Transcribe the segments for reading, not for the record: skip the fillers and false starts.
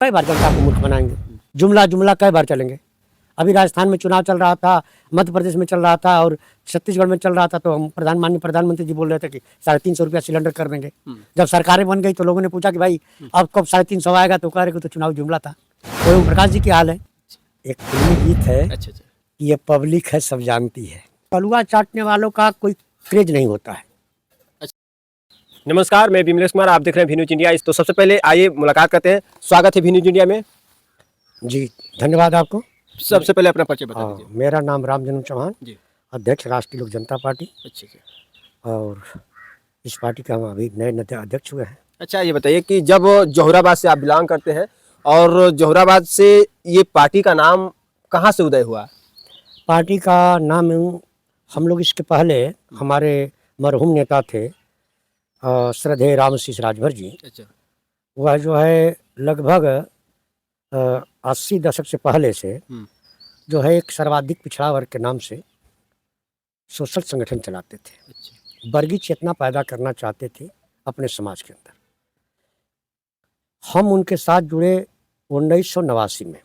कई बार जनता को मूर्ख बनाएंगे? जुमला जुमला कई बार चलेंगे? अभी राजस्थान में चुनाव चल रहा था, मध्य प्रदेश में चल रहा था और छत्तीसगढ़ में चल रहा था, तो हम माननीय प्रधानमंत्री जी बोल रहे थे कि 350 रुपया सिलेंडर कर देंगे। जब सरकारें बन गई तो लोगों ने पूछा कि भाई अब कब 350 आएगा, तो कह रहे कि तो चुनाव जुमला था। तो ओम प्रकाश जी की हाल है। एक फिल्मी गीत है, अच्छा। ये पब्लिक है सब जानती है, पलुआ चाटने वालों का कोई क्रेज नहीं होता है। नमस्कार, मैं विमलेश कुमार, आप देख रहे हैं वी न्यूज इंडिया। तो सबसे पहले आइए मुलाकात करते हैं। स्वागत है वी न्यूज इंडिया में। जी धन्यवाद आपको। सबसे पहले अपना परिचय बता दीजिए। मेरा नाम रामजन्म चौहान जी। अध्यक्ष राष्ट्रीय लोक जनता पार्टी, अच्छा। और इस पार्टी का हम अभी नए अध्यक्ष हुए हैं। अच्छा, ये बताइए कि जब जोहराबाद से आप बिलोंग करते हैं और जोहराबाद से ये पार्टी का नाम कहाँ से उदय हुआ? पार्टी का नाम हम लोग इसके पहले हमारे मरहूम नेता थे श्रद्धेय रामशीष राजभर जी। अच्छा। वह जो है लगभग 80 दशक से पहले से जो है एक सर्वाधिक पिछड़ा वर्ग के नाम से सोशल संगठन चलाते थे। अच्छा। वर्गीय चेतना पैदा करना चाहते थे अपने समाज के अंदर। हम उनके साथ जुड़े 1989 में।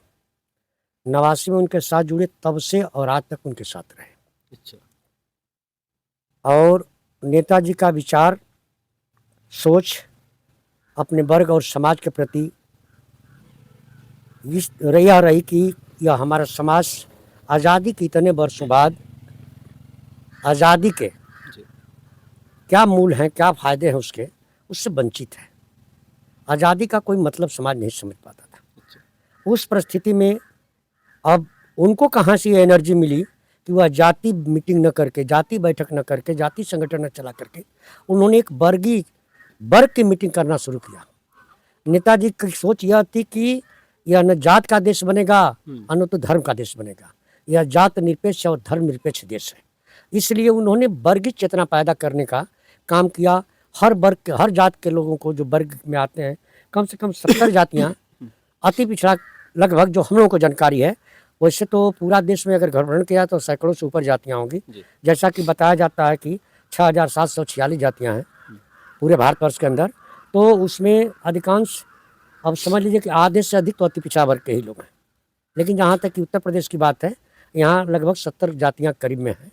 89 में उनके साथ जुड़े, तब से और आज तक उनके साथ रहे। अच्छा। और नेताजी का विचार, सोच अपने वर्ग और समाज के प्रति इस रही कि यह हमारा समाज आज़ादी के इतने वर्षों बाद आज़ादी के क्या मूल हैं, क्या फ़ायदे हैं उसके, उससे वंचित है। आज़ादी का कोई मतलब समाज नहीं समझ पाता था। अच्छा। उस परिस्थिति में अब उनको कहाँ से ये एनर्जी मिली कि वह जाति मीटिंग न करके, जाति बैठक न करके, जाति संगठन न चला करके उन्होंने एक वर्ग की मीटिंग करना शुरू किया। नेताजी की सोच यह थी कि यह न जात का देश बनेगा और न तो धर्म का देश बनेगा, यह जात निरपेक्ष और धर्म निरपेक्ष देश है। इसलिए उन्होंने वर्गीय चेतना पैदा करने का काम किया। हर वर्ग के, हर जात के लोगों को जो वर्ग में आते हैं, कम से कम 70 जातियाँ, अति पिछड़ा लगभग जो हम लोगों को जानकारी है, वैसे तो पूरा देश में अगर भ्रमण किया तो सैकड़ों से ऊपर जातियाँ होंगी। जैसा कि बताया जाता है कि 6746 जातियाँ हैं पूरे भारतवर्ष के अंदर। तो उसमें अधिकांश, अब समझ लीजिए कि आधे से अधिक तो अति पिछड़ा वर्ग के ही लोग हैं। लेकिन जहाँ तक कि उत्तर प्रदेश की बात है, यहाँ लगभग 70 जातियाँ करीब में हैं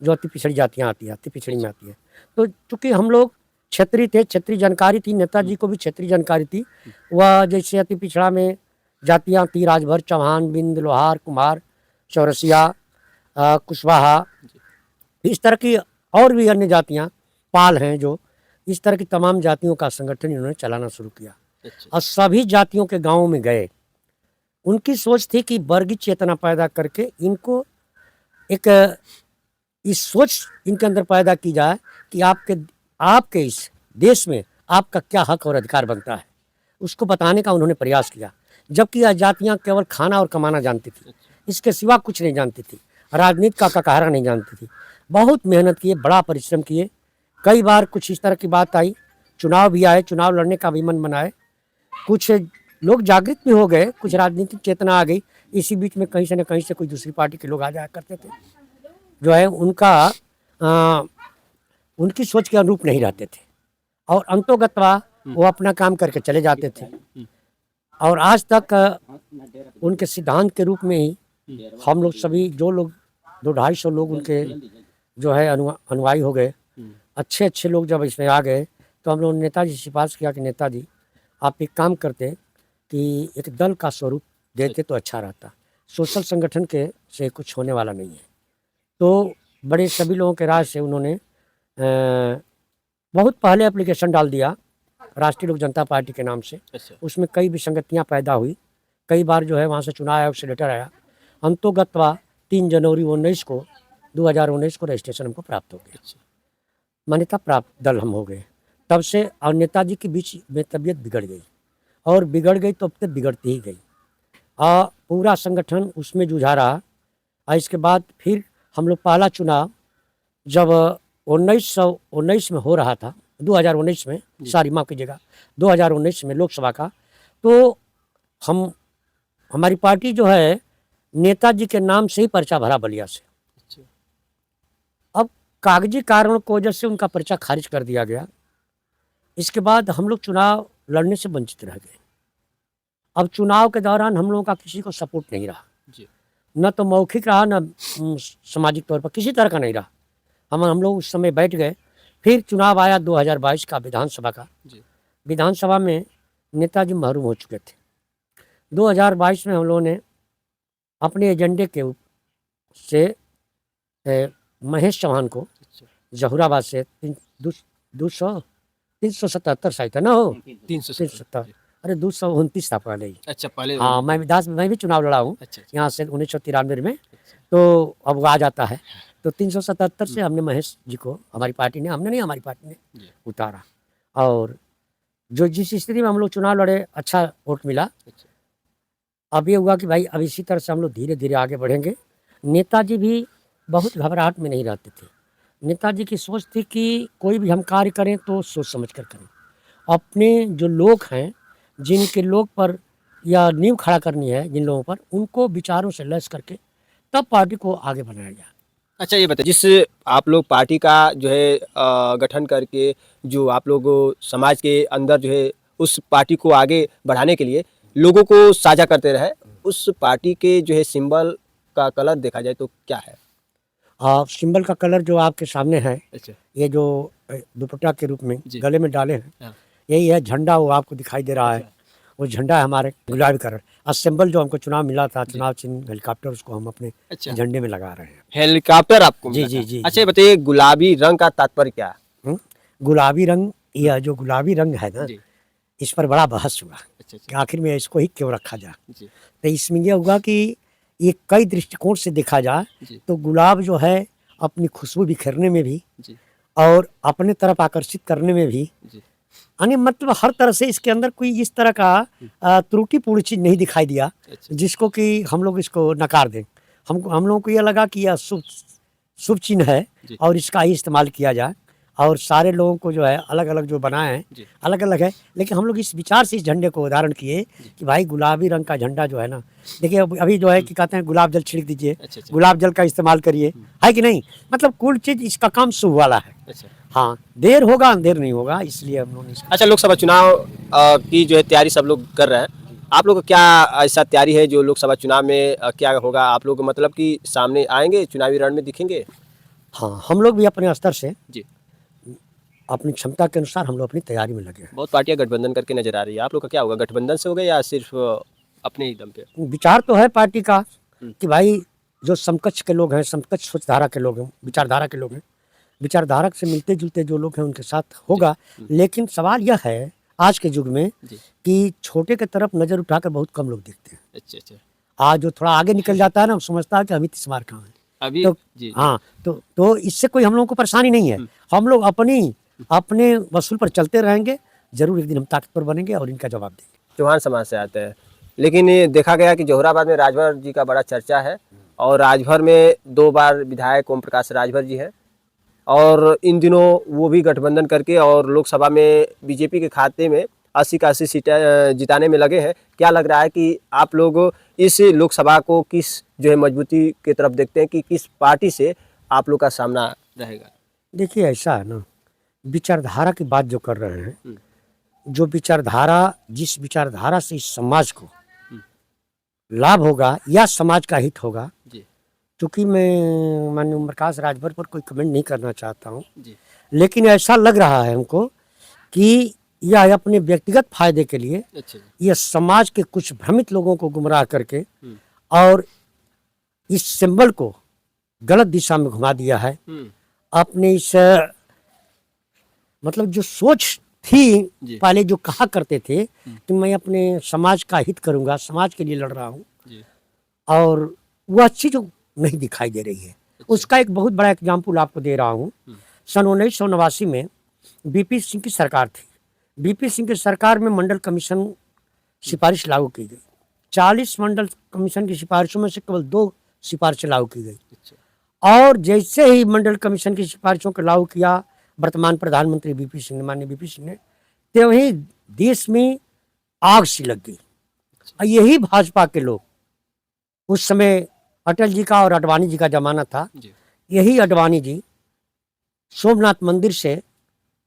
जो अति पिछड़ी जातियाँ आती हैं, अति पिछड़ी में आती है। तो चूँकि हम लोग क्षेत्रीय थे, क्षेत्रीय जानकारी थी, नेताजी को भी क्षेत्रीय जानकारी थी। वह जैसे अति पिछड़ा में जातियाँ थी, राजभर, चौहान, बिंद, लोहार, कुम्हार, चौरसिया, कुशवाहा, इस तरह की और भी अन्य जातियाँ, पाल हैं, जो इस तरह की तमाम जातियों का संगठन इन्होंने चलाना शुरू किया। अच्छा। और सभी जातियों के गाँवों में गए। उनकी सोच थी कि वर्गीय चेतना पैदा करके इनको एक इस सोच इनके अंदर पैदा की जाए कि आपके इस देश में आपका क्या हक और अधिकार बनता है, उसको बताने का उन्होंने प्रयास किया। जबकि यह जातियाँ केवल खाना और कमाना जानती थी, इसके सिवा कुछ नहीं जानती थी, राजनीति का ककारा नहीं जानती थी। बहुत मेहनत किए, बड़ा परिश्रम किए। कई बार कुछ इस तरह की बात आई, चुनाव भी आए, चुनाव लड़ने का भी मन बनाए, कुछ लोग जागृत भी हो गए, कुछ राजनीतिक चेतना आ गई। इसी बीच में कहीं से न कहीं से कोई दूसरी पार्टी के लोग आ जाया करते थे, जो है उनकी सोच के अनुरूप नहीं रहते थे, और अंतोगत्वा वो अपना काम करके चले जाते थे। और आज तक उनके सिद्धांत के रूप में ही हम लोग सभी, जो लोग 200-250 लोग उनके जो है अनुयायी हो गए, अच्छे अच्छे लोग जब इसमें आ गए, तो हम लोगों ने नेताजी से सिफारिश किया कि नेताजी आप एक काम करते कि एक दल का स्वरूप देते तो अच्छा रहता, सोशल संगठन के से कुछ होने वाला नहीं है। तो बड़े सभी लोगों के राय से उन्होंने बहुत पहले एप्लीकेशन डाल दिया राष्ट्रीय लोक जनता पार्टी के नाम से। उसमें कई विसंगतियाँ पैदा हुई, कई बार जो है वहाँ से चुनाव आयोग से लेटर आया। अंतोगत्वा 3 जनवरी 2019 को रजिस्ट्रेशन हमको प्राप्त हो गया, मान्यता प्राप्त दल हम हो गए। तब से और नेताजी के बीच में तबीयत बिगड़ गई, और बिगड़ गई तो अब तक बिगड़ती ही गई, और पूरा संगठन उसमें जुझा रहा। और इसके बाद फिर हम लोग पहला चुनाव जब 1919 में हो रहा था, 2019 में, सॉरी माफ़ कीजिएगा, 2019 में लोकसभा का, तो हमारी पार्टी जो है नेताजी के नाम से ही पर्चा भरा बलिया से। अब कागजी कारणों की वजह से उनका पर्चा खारिज कर दिया गया। इसके बाद हम लोग चुनाव लड़ने से वंचित रह गए। अब चुनाव के दौरान हम लोगों का किसी को सपोर्ट नहीं रहा, जी न तो मौखिक रहा, न सामाजिक तौर पर किसी तरह का नहीं रहा। हम लोग उस समय बैठ गए। फिर चुनाव आया 2022 का विधानसभा का। जी विधानसभा में नेताजी महरूम हो चुके थे। 2022 में हम लोगों ने अपने एजेंडे के से महेश चौहान को अच्छा जहूराबाद से 377 शायद था ना हो 370 370, अरे 229 था पहले ही। अच्छा पहले हाँ, मैं भी चुनाव लड़ा हूँ अच्छा यहाँ से 1993 में। अच्छा तो अब वो आ जाता है। तो 377 से हमने महेश जी को, हमारी पार्टी ने, हमने नहीं, हमारी पार्टी ने जी उतारा। और जो जिस स्थिति में हम लोग चुनाव लड़े, अच्छा वोट मिला। अच्छा अब ये हुआ कि भाई अब इसी तरह से हम लोग धीरे धीरे आगे बढ़ेंगे। नेताजी भी बहुत घबराहट में नहीं रहते थे। नेताजी की सोच थी कि कोई भी हम कार्य करें तो सोच समझ कर करें। अपने जो लोग हैं, जिनके लोग पर या नींव खड़ा करनी है, जिन लोगों पर, उनको विचारों से लैस करके तब पार्टी को आगे बनाया जाए। अच्छा ये बताइए, जिस आप लोग पार्टी का जो है गठन करके जो आप लोग समाज के अंदर जो है उस पार्टी को आगे बढ़ाने के लिए लोगों को साझा करते रहे, उस पार्टी के जो है सिंबल का कलर देखा जाए तो क्या है? सिंबल का कलर जो आपके सामने है, अच्छा ये जो दुपट्टा के रूप में जी। गले में डाले हैं, हाँ। यही है झंडा। वो आपको दिखाई दे रहा है, वो झंडा है हमारे गुलाबी कलर। और सिंबल जो हमको चुनाव मिला था, चुनाव चिन्ह हेलीकॉप्टर, उसको हम अपने अच्छा झंडे में लगा रहे हैं। हेलीकॉप्टर आपको जी मिला जी था। जी अच्छा जी। ये बताइए, गुलाबी रंग का तात्पर्य क्या है? गुलाबी रंग, यह जो गुलाबी रंग है ना, जी इस पर बड़ा बहस हुआ अच्छा कि अच्छा आखिर में इसको ही क्यों रखा जाए। जी तो इसमें यह हुआ कि ये कई दृष्टिकोण से देखा जाए जी तो गुलाब जो है अपनी खुशबू बिखेरने में भी जी और अपने तरफ आकर्षित करने में भी, जी यानी मतलब हर तरह से इसके अंदर कोई इस तरह का त्रुटिपूर्ण चीज़ नहीं दिखाई दिया अच्छा जिसको कि हम लोग इसको नकार दें। हम लोगों को यह लगा कि यह शुभ शुभ चिन्ह है जी और इसका ही इस्तेमाल किया जाए। और सारे लोगों को जो है अलग अलग जो बनाए हैं, जी अलग अलग है, लेकिन हम लोग इस विचार से इस झंडे को उदाहरण किए कि भाई गुलाबी रंग का झंडा जो है ना, देखिए अभी जो है कि कहते हैं गुलाब जल छिड़क दीजिए, अच्छा अच्छा गुलाब जल का इस्तेमाल करिए, है कि नहीं। मतलब कुल चीज़ इसका काम शुभ वाला है। अच्छा हाँ, देर होगा अंधेर नहीं होगा, इसलिए हम लोगों ने इसका। अच्छा, लोकसभा चुनाव की जो है तैयारी सब लोग कर रहे हैं। आप लोग को क्या ऐसा तैयारी है जो लोकसभा चुनाव में क्या होगा? आप लोग मतलब कि सामने आएंगे, चुनावी रण में दिखेंगे? हाँ, हम लोग भी अपने स्तर से, जी अपनी क्षमता के अनुसार हम लोग अपनी तैयारी में लगे हैं। बहुत पार्टियां गठबंधन करके नजर आ रही है, आप लोग का क्या होगा? गठबंधन से होगा या सिर्फ अपने ही दम पे? विचार तो है पार्टी का हम्म। कि भाई जो समकक्ष के लोग हैं, समकक्ष सोचधारा के लोग हैं, विचारधारा के लोग हैं, विचारधारा से मिलते जुलते जो लोग हैं उनके साथ होगा। लेकिन सवाल यह है आज के युग में जी कि छोटे के तरफ नज़र उठाकर बहुत कम लोग देखते हैं। अच्छा अच्छा आज जो थोड़ा आगे निकल जाता है ना, वो समझता है कि अमित स्मार कहाँ है। अभी तो जी हाँ, तो इससे कोई हम लोगों को परेशानी नहीं है। हम लोग अपने वसूल पर चलते रहेंगे, जरूर एक दिन हम ताकतवर बनेंगे और इनका जवाब देंगे। चौहान समाज से आते हैं, लेकिन ये देखा गया कि जौहराबाद में राजभर जी का बड़ा चर्चा है और राजभर में 2 बार विधायक ओम प्रकाश राजभर जी हैं और इन दिनों वो भी गठबंधन करके और लोकसभा में बीजेपी के खाते में 80 का 80 सीटें जिताने में लगे हैं। क्या लग रहा है कि आप लोग इस लोकसभा को किस जो है मजबूती की तरफ देखते हैं कि किस पार्टी से आप लोग का सामना रहेगा? देखिए ऐसा है ना, विचारधारा की बात जो कर रहे हैं, जो विचारधारा, जिस विचारधारा से इस समाज को लाभ होगा या समाज का हित होगा, जी क्योंकि मैं माननीय ओम प्रकाश राजभर पर कोई कमेंट नहीं करना चाहता हूँ, जी लेकिन ऐसा लग रहा है हमको कि यह अपने व्यक्तिगत फायदे के लिए अच्छा यह समाज के कुछ भ्रमित लोगों को गुमराह करके और इस सिंबल को गलत दिशा में घुमा दिया है। अपने इस मतलब जो सोच थी जी पहले, जो कहा करते थे कि मैं अपने समाज का हित करूंगा, समाज के लिए लड़ रहा हूँ, जी और वह चीज़ नहीं दिखाई दे रही है। उसका एक बहुत बड़ा एग्जाम्पल आपको दे रहा हूँ। सन 1989 में बीपी सिंह की सरकार थी। बीपी सिंह की सरकार में मंडल कमीशन सिफारिश लागू की गई। 40 मंडल कमीशन की सिफारिशों में से केवल 2 सिफारिशें लागू की गई। और जैसे ही मंडल कमीशन की सिफारिशों को लागू किया वर्तमान प्रधानमंत्री बीपी सिंह ने, माननीय बीपी सिंह ने, तो वहीं देश में आग सी लग गई। और यही भाजपा के लोग, उस समय अटल जी का और अडवाणी जी का जमाना था, यही अडवाणी जी सोमनाथ मंदिर से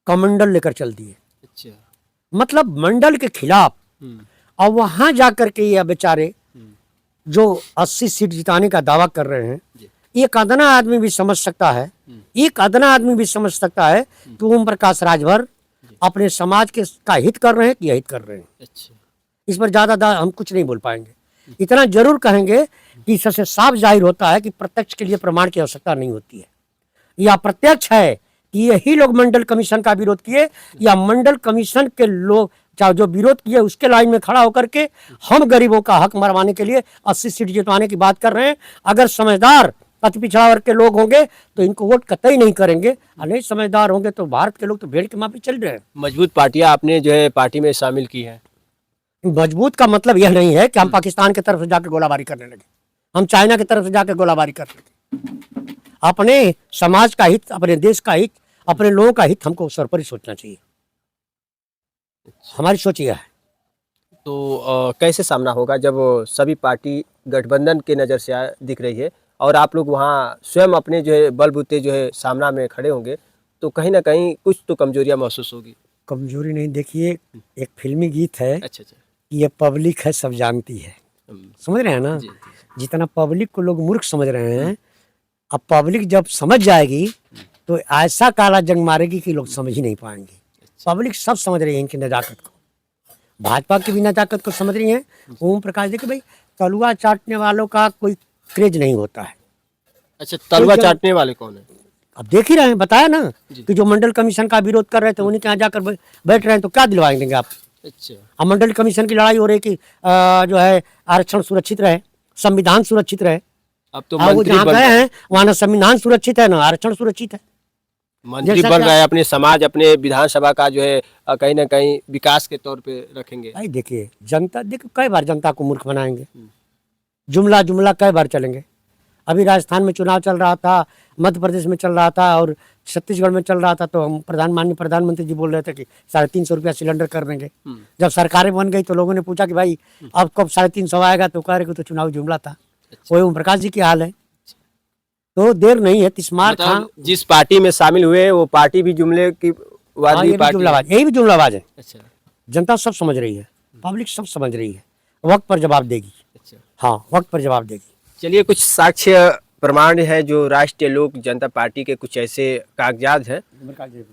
कमंडल लेकर चल दिए। अच्छा मतलब मंडल के खिलाफ और वहां जाकर के ये बेचारे जो 80 सीट जिताने का दावा कर रहे हैं, एक अदना आदमी भी समझ सकता है, एक अदना आदमी भी समझ सकता है कि ओम प्रकाश राजभर अपने समाज के का हित कर रहे हैं कि अहित कर रहे हैं। अच्छा। इस पर ज्यादा हम कुछ नहीं बोल पाएंगे। इतना जरूर कहेंगे कि इससे साफ जाहिर होता है कि प्रत्यक्ष के लिए प्रमाण की आवश्यकता नहीं होती है। यह प्रत्यक्ष है कि यही लोग मंडल कमीशन का विरोध किए, या मंडल कमीशन के लोग चाहे जो विरोध किए उसके लाइन में खड़ा होकर के हम गरीबों का हक मरवाने के लिए 80 सीट जितवाने की बात कर रहे हैं। अगर समझदार अति पिछड़ा वर्ग के लोग होंगे तो इनको वोट कतई नहीं करेंगे, और नहीं समझदार होंगे तो भारत के लोग तो भेड़ के माफी चल रहे हैं। मजबूत पार्टियां आपने जो है पार्टी में शामिल की है। मजबूत का मतलब यह नहीं है कि हम पाकिस्तान की तरफ से जाकर गोलाबारी करने लगे, हम चाइना की तरफ से जाकर गोलाबारी कर लगे। अपने समाज का हित, अपने देश का हित, अपने लोगों का हित हमको सर्वोपरि सोचना चाहिए। हमारी सोच यह है। तो कैसे सामना होगा जब सभी पार्टी गठबंधन के नज़र से दिख रही है और आप लोग वहाँ स्वयं अपने जो है बलबूते जो है सामना में खड़े होंगे, तो कहीं ना कहीं कुछ तो कमजोरियाँ महसूस होगी। कमजोरी नहीं, देखिए एक फिल्मी गीत है अच्छा अच्छा। कि ये पब्लिक है सब जानती है, समझ रहे हैं ना। जी, जी। जितना पब्लिक को लोग मूर्ख समझ रहे हैं, अब पब्लिक जब समझ जाएगी तो ऐसा काला जंग मारेगी कि लोग समझ ही नहीं पाएंगे। पब्लिक सब समझ रही है इनकी नजाकत को, भाजपा की भी नजाकत को समझ रही है। ओम प्रकाश देखिए भाई, तलुआ चाटने वालों का कोई क्रेज नहीं होता है। अच्छा, तलवा चाटने वाले कौन है? अब देख ही रहे हैं, बताया ना कि जो मंडल कमीशन का विरोध कर रहे थे उन्हीं के यहाँ जाकर बैठ रहे हैं, तो क्या दिलवाएंगे आप। अच्छा। अब मंडल कमीशन की लड़ाई हो रही कि जो है आरक्षण सुरक्षित रहे, संविधान सुरक्षित रहे। अब तो वो मंत्री जहाँ बन गए हैं वहाँ ना संविधान सुरक्षित है ना आरक्षण सुरक्षित है। मंत्री जैसा बन कि रहे हैं, अपने समाज अपने विधानसभा का जो है कहीं ना कहीं विकास के तौर पे रखेंगे। भाई देखिए जनता, देखिए कई बार जनता को मूर्ख बनाएंगे, जुमला जुमला कई बार चलेंगे। अभी राजस्थान में चुनाव चल रहा था, मध्य प्रदेश में चल रहा था और छत्तीसगढ़ में चल रहा था, तो हम माननीय प्रधानमंत्री जी बोल रहे थे कि 350 रुपया सिलेंडर कर देंगे। जब सरकारें बन गई तो लोगों ने पूछा कि भाई अब कब 350 आएगा, तो कह रहे कि तो चुनाव जुमला था। वही ओम प्रकाश जी की हाल है। तो देर नहीं है, तिस्मार खां मतलब जिस पार्टी में शामिल हुए वो पार्टी भी जुमले की वादी ये भी पार्टी है। जुमलाबाज, यही भी जुमलाबाज है। अच्छा जनता सब समझ रही है, पब्लिक सब समझ रही है, वक्त पर जवाब देगी। अच्छा। हाँ, वक्त पर जवाब देगी। चलिए, कुछ साक्ष्य प्रमाण है जो राष्ट्रीय लोक जनता पार्टी के कुछ ऐसे कागजात हैं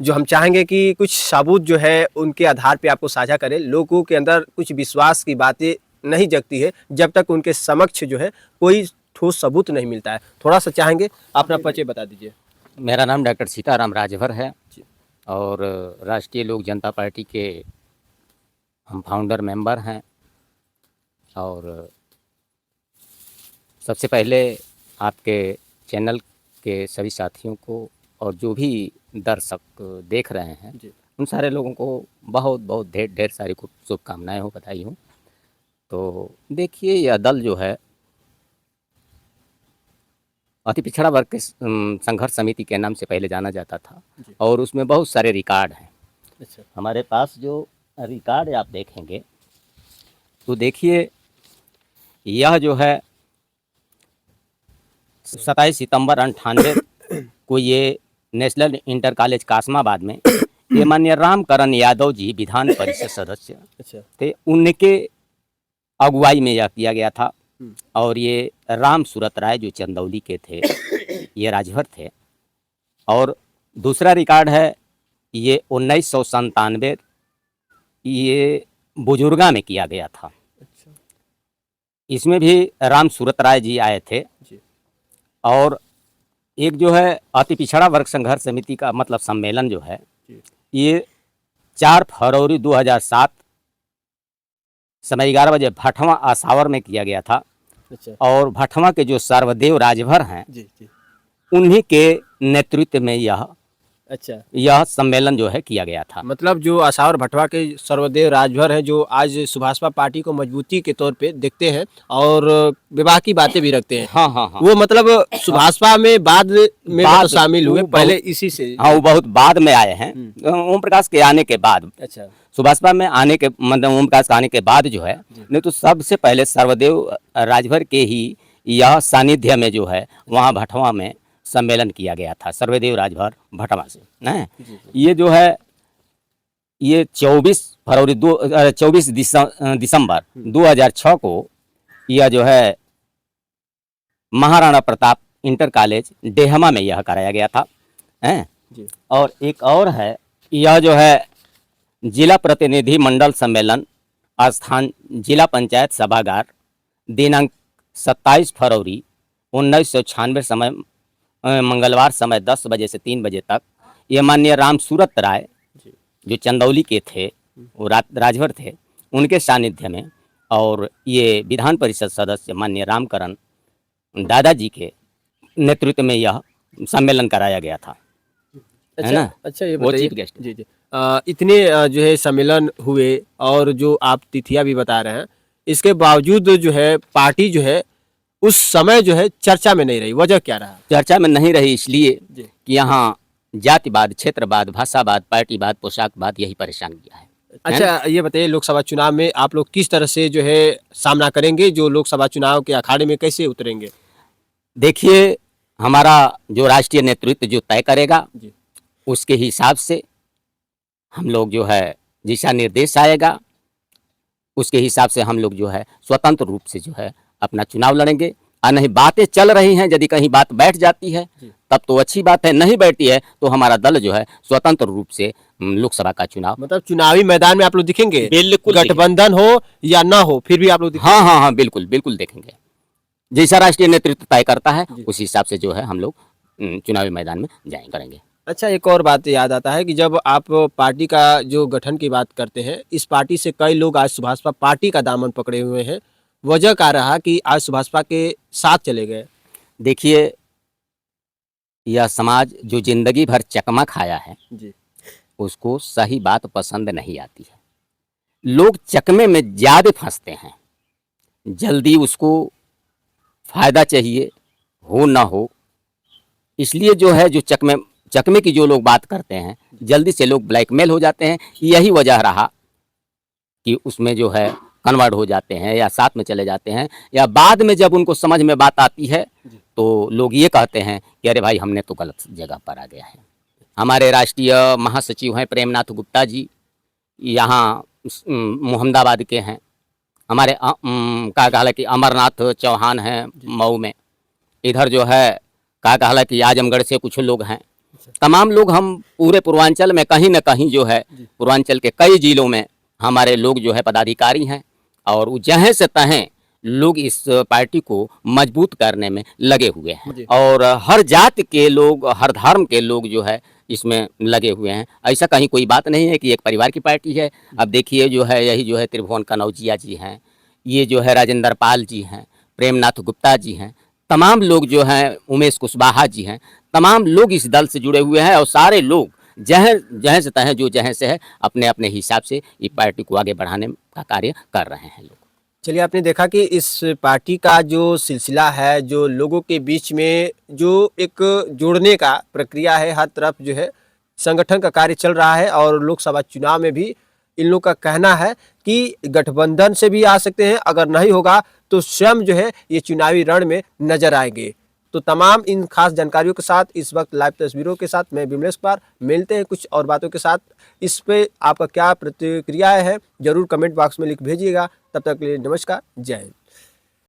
जो हम चाहेंगे कि कुछ सबूत जो है उनके आधार पे आपको साझा करें। लोगों के अंदर कुछ विश्वास की बातें नहीं जगती है जब तक उनके समक्ष जो है कोई ठोस सबूत नहीं मिलता है। थोड़ा सा चाहेंगे अपना परिचय बता दीजिए। मेरा नाम डॉक्टर सीताराम राजभर है और राष्ट्रीय लोक जनता पार्टी के हम फाउंडर मेंबर हैं। और सबसे पहले आपके चैनल के सभी साथियों को और जो भी दर्शक देख रहे हैं उन सारे लोगों को बहुत बहुत ढेर सारी शुभकामनाएं हो, बधाई हो। तो देखिए, यह दल जो है अति पिछड़ा वर्ग के संघर्ष समिति के नाम से पहले जाना जाता था और उसमें बहुत सारे रिकॉर्ड हैं। अच्छा। हमारे पास जो रिकॉर्ड आप देखेंगे तो देखिए, यह जो है 27 सितंबर 98 को ये नेशनल इंटर कॉलेज कासमाबाद में ये माननीय रामकरण यादव जी विधान परिषद सदस्य अच्छा। थे, उनके अगुवाई में यह किया गया था। और ये राम सूरत राय जो चंदौली के थे ये राजभर थे। और दूसरा रिकॉर्ड है ये 1997 ये बुजुर्गा में किया गया था। अच्छा। इसमें भी राम सूरत राय जी आए थे जी। और एक जो है अति पिछड़ा वर्ग संघर्ष समिति का मतलब सम्मेलन जो है ये 4 फरवरी 2007 समय 11 बजे भटवा आसावर में किया गया था। अच्छा। और भटवा के जो सर्वदेव राजभर हैं जी जी। उन्हीं के नेतृत्व में अच्छा। यह सम्मेलन जो है किया गया था। मतलब जो आसावर भटवा के सर्वदेव राजभर हैं जो आज सुभाषपा पार्टी को मजबूती के तौर पे देखते हैं और विवाह की बातें भी रखते हैं। हाँ हाँ हाँ। वो मतलब सुभाषपा में बाद में बाद तो शामिल हुए, वो पहले बहुत- इसी से। हाँ, वो बहुत बाद में आए हैं। ओम प्रकाश के आने के बाद, अच्छा। सुभाषपा में आने के मतलब ओम प्रकाश के आने के बाद जो है, नहीं तो सबसे पहले सर्वदेव राजभर के ही यह सानिध्य में जो है वहाँ भटवा में सम्मेलन किया गया था, सर्वदेव राजभर भटवा से। हैं ये जो है ये 24 दिसंबर 2006 को यह जो है महाराणा प्रताप इंटर कॉलेज डेहमा में यह कराया गया था हैं। जी। और एक और है, यह जो है जिला प्रतिनिधि मंडल सम्मेलन स्थान जिला पंचायत सभागार दिनांक 27 फरवरी 1996 समय मंगलवार समय 10 बजे से 3 बजे तक ये माननीय राम सूरत राय जो चंदौली के थे, वो राजभर थे, उनके सानिध्य में और ये विधान परिषद सदस्य माननीय रामकरण दादाजी के नेतृत्व में यह सम्मेलन कराया गया था, है ना। अच्छा ये वो बताइए। Chief guest. जी जी। इतने जो है सम्मेलन हुए और जो आप तिथियां भी बता रहे हैं, इसके बावजूद जो है पार्टी जो है उस समय जो है चर्चा में नहीं रही, वजह क्या रहा? चर्चा में नहीं रही इसलिए जी। कि यहाँ जातिवाद, क्षेत्रवाद, भाषावाद, पार्टीवाद, पोशाकवाद यही परेशान किया है। अच्छा ये बताइए, लोकसभा चुनाव में आप लोग किस तरह से जो है सामना करेंगे, जो लोकसभा चुनाव के अखाड़े में कैसे उतरेंगे? देखिए, हमारा जो राष्ट्रीय नेतृत्व जो तय करेगा जी। उसके हिसाब से हम लोग जो है दिशा निर्देश आएगा, उसके हिसाब से हम लोग जो है स्वतंत्र रूप से जो है अपना चुनाव लड़ेंगे। और नहीं बातें चल रही हैं, यदि कहीं बात बैठ जाती है तब तो अच्छी बात है, नहीं बैठती है तो हमारा दल जो है स्वतंत्र रूप से लोकसभा का चुनाव मतलब चुनावी मैदान में आप लोग दिखेंगे, बिल्कुल गठबंधन हो या ना हो फिर भी आप लोग दिखेंगे? हाँ, बिल्कुल बिल्कुल देखेंगे। जैसा राष्ट्रीय नेतृत्व तय करता है उस हिसाब से जो है हम लोग चुनावी मैदान में जाएं करेंगे। अच्छा एक और बात याद आता है कि जब आप पार्टी का जो गठन की बात करते हैं, इस पार्टी से कई लोग आज सुभाषपा पार्टी का दामन पकड़े हुए हैं, वजह क्या रहा कि आज सुभाषपा के साथ चले गए? देखिए, यह समाज जो जिंदगी भर चकमा खाया है जी। उसको सही बात पसंद नहीं आती है। लोग चकमे में ज्यादा फंसते हैं, जल्दी उसको फायदा चाहिए हो ना हो, इसलिए जो है जो चकमे की जो लोग बात करते हैं जल्दी से लोग ब्लैकमेल हो जाते हैं। यही वजह रहा कि उसमें जो है कन्वर्ट हो जाते हैं या साथ में चले जाते हैं, या बाद में जब उनको समझ में बात आती है तो लोग ये कहते हैं कि अरे भाई हमने तो गलत जगह पर आ गया है। हमारे राष्ट्रीय महासचिव हैं प्रेमनाथ गुप्ता जी, यहाँ मोहम्मदाबाद के हैं। हमारे का कहला कि अमरनाथ चौहान हैं मऊ में। इधर जो है का कहला कि आजमगढ़ से कुछ लोग हैं। तमाम लोग हम पूरे पूर्वांचल में कहीं न कहीं जो है पूर्वांचल के कई जिलों में हमारे लोग जो है पदाधिकारी हैं और वो जहाँ से तहें लोग इस पार्टी को मजबूत करने में लगे हुए हैं और हर जाति के लोग, हर धर्म के लोग जो है इसमें लगे हुए हैं। ऐसा कहीं कोई बात नहीं है कि एक परिवार की पार्टी है। अब देखिए जो है यही जो है त्रिभुवन कनौजिया जी हैं, ये जो है राजेंद्र पाल जी हैं, प्रेमनाथ गुप्ता जी हैं, तमाम लोग जो हैं, उमेश कुशवाहा जी हैं, तमाम लोग इस दल से जुड़े हुए हैं और सारे लोग जहाँ से तहें जो जहाँ से है अपने अपने हिसाब से इस पार्टी को आगे बढ़ाने का कार्य कर रहे हैं लोग। चलिए, आपने देखा कि इस पार्टी का जो सिलसिला है, जो लोगों के बीच में जो एक जोड़ने का प्रक्रिया है, हर तरफ जो है संगठन का कार्य चल रहा है और लोकसभा चुनाव में भी इन लोगों का कहना है कि गठबंधन से भी आ सकते हैं, अगर नहीं होगा तो स्वयं जो है ये चुनावी रण में नजर आएंगे। तो तमाम इन खास जानकारियों के साथ इस वक्त लाइव तस्वीरों के साथ मैं विमलेश कुमार, मिलते हैं कुछ और बातों के साथ। इस पे आपका क्या प्रतिक्रिया है जरूर कमेंट बॉक्स में लिख भेजिएगा। तब तक के लिए नमस्कार, जय हिंद।